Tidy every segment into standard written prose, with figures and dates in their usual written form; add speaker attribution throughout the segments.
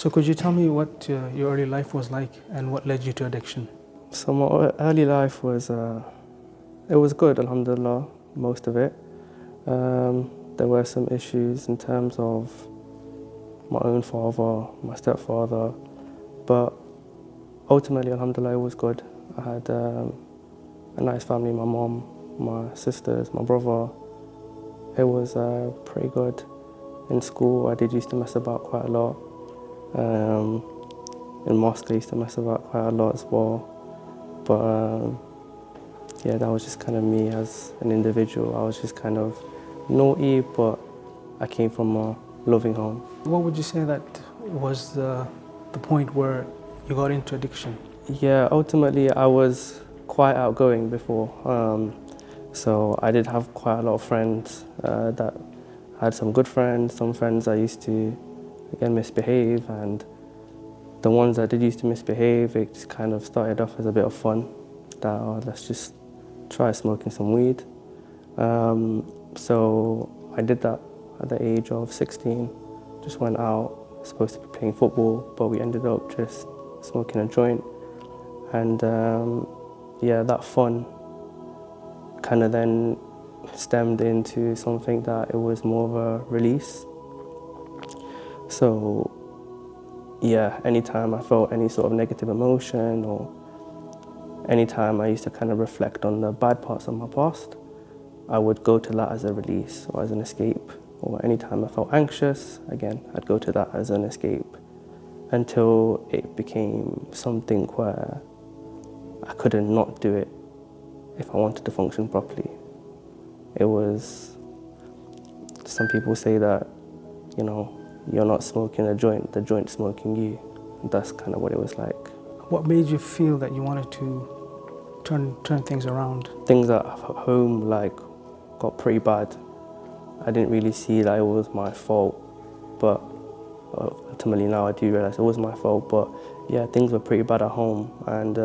Speaker 1: So could you tell me what your early life was like and what led you to addiction?
Speaker 2: So my early life was, it was good, alhamdulillah, most of it. There were some issues in terms of my own father, my stepfather, but ultimately, alhamdulillah, it was good. I had a nice family, my mom, my sisters, my brother. It was pretty good. In school, I did used to mess about quite a lot. In mosque, I used to mess about quite a lot as well. But yeah, that was just kind of me as an individual. I was just kind of naughty, but I came from a loving home.
Speaker 1: What would you say that was the point where you got into addiction?
Speaker 2: Yeah, ultimately I was quite outgoing before. So I did have quite a lot of friends that I had some good friends, some friends I used to, again, misbehave, and the ones that did used to misbehave, it just kind of started off as a bit of fun, that let's just try smoking some weed. So I did that at the age of 16, just went out, supposed to be playing football, but we ended up just smoking a joint. And yeah, that fun kind of then stemmed into something that it was more of a release. So yeah, anytime I felt any sort of negative emotion, or anytime I used to kind of reflect on the bad parts of my past, I would go to that as a release or as an escape. Or anytime I felt anxious, again, I'd go to that as an escape, until it became something where I couldn't not do it if I wanted to function properly. It was, some people say that, you know, you're not smoking a joint, the joint's smoking you. That's kind of what it was like.
Speaker 1: What made you feel that you wanted to turn things around?
Speaker 2: Things at home got pretty bad. I didn't really see that it was my fault, but ultimately now I do realize it was my fault. But yeah, things were pretty bad at home, and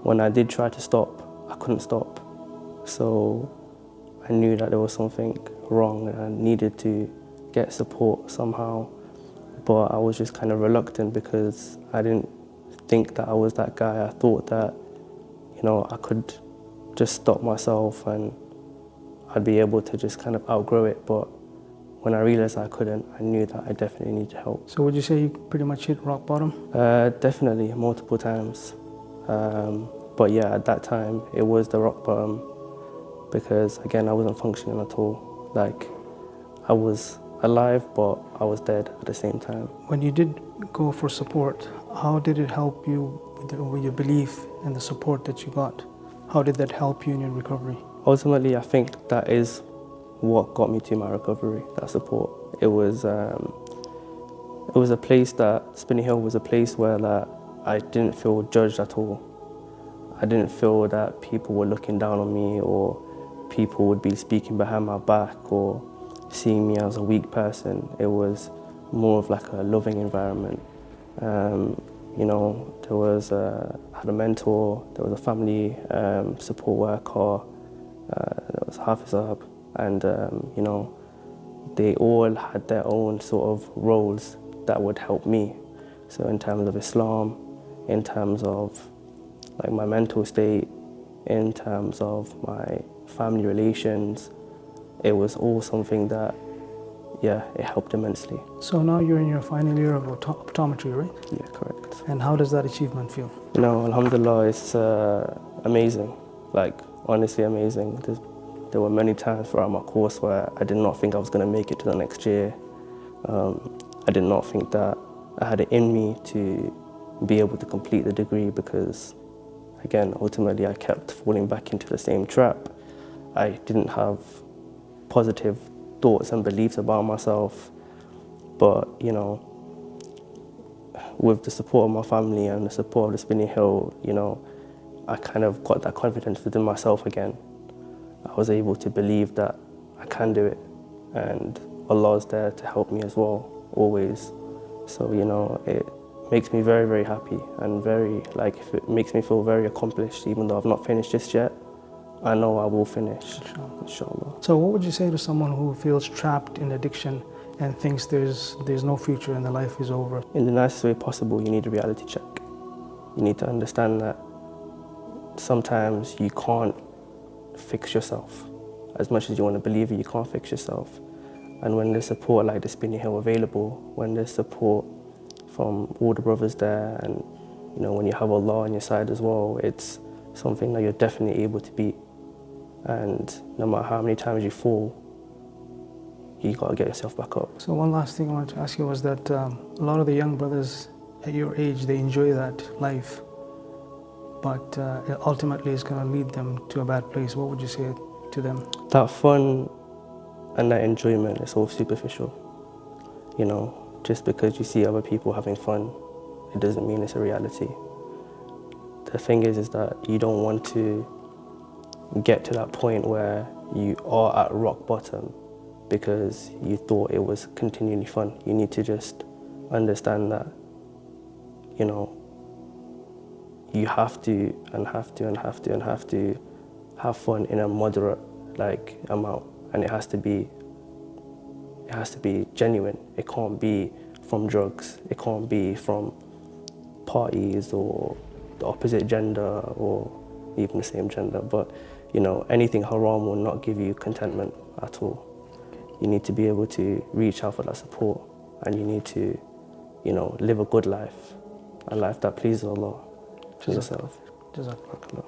Speaker 2: when I did try to stop, I couldn't stop. So I knew that there was something wrong and I needed to get support somehow. But I was just kind of reluctant because I didn't think that I was that guy. I thought that, you know, I could just stop myself and I'd be able to just kind of outgrow it. But when I realized I couldn't, I knew that I definitely needed help.
Speaker 1: So would you say you pretty much hit rock bottom?
Speaker 2: Definitely, multiple times. But yeah, at that time, it was the rock bottom because, again, I wasn't functioning at all. Like, I was alive, but I was dead at the same time.
Speaker 1: When you did go for support, how did it help you with your belief and the support that you got? How did that help you in your recovery?
Speaker 2: Ultimately, I think that is what got me to my recovery, that support. It was a place that, Spinney Hill was a place where I didn't feel judged at all. I didn't feel that people were looking down on me, or people would be speaking behind my back or seeing me as a weak person. It was more of like a loving environment. You know, there was I had a mentor, there was a family support worker, there was Hafizab, and you know, they all had their own sort of roles that would help me. So in terms of Islam, in terms of like my mental state, in terms of my family relations, it was all something that, yeah, it helped immensely.
Speaker 1: So now you're in your final year of optometry, right?
Speaker 2: Yeah, correct.
Speaker 1: And how does that achievement feel?
Speaker 2: You know, alhamdulillah, it's amazing. Like, honestly amazing. There were many times throughout my course where I did not think I was going to make it to the next year. I did not think that I had it in me to be able to complete the degree because, again, ultimately I kept falling back into the same trap. I didn't have positive thoughts and beliefs about myself, but, you know, with the support of my family and the support of the Spinney Hill, you know, I kind of got that confidence within myself again. I was able to believe that I can do it, and Allah's there to help me as well, always. So, you know, it makes me very, very happy, and very, like, it makes me feel very accomplished. Even though I've not finished just yet, I know I will finish, inshallah.
Speaker 1: So what would you say to someone who feels trapped in addiction and thinks there's no future and the life is over.
Speaker 2: In the nicest way possible, you need a reality check. You need to understand that sometimes you can't fix yourself. As much as you want to believe it, you can't fix yourself. And when there's support like the Spinny Hill available, when there's support from all the brothers there, and when you have Allah on your side as well, it's something that you're definitely able to beat. And no matter how many times you fall, you got to get yourself back up.
Speaker 1: So one last thing I wanted to ask you was that a lot of the young brothers at your age, they enjoy that life, but it ultimately is going to lead them to a bad place. What would you say to them?
Speaker 2: That fun and that enjoyment is all superficial. Just because you see other people having fun, it doesn't mean it's a reality. The thing is that you don't want to get to that point where you are at rock bottom because you thought it was continually fun. You need to just understand that, you have to have fun in a moderate amount, and it has to be genuine. It can't be from drugs. It can't be from parties or the opposite gender or even the same gender. But anything haram will not give you contentment at all. You need to be able to reach out for that support, and you need to, live a good life, a life that pleases Allah to yourself.
Speaker 1: Jazakallah.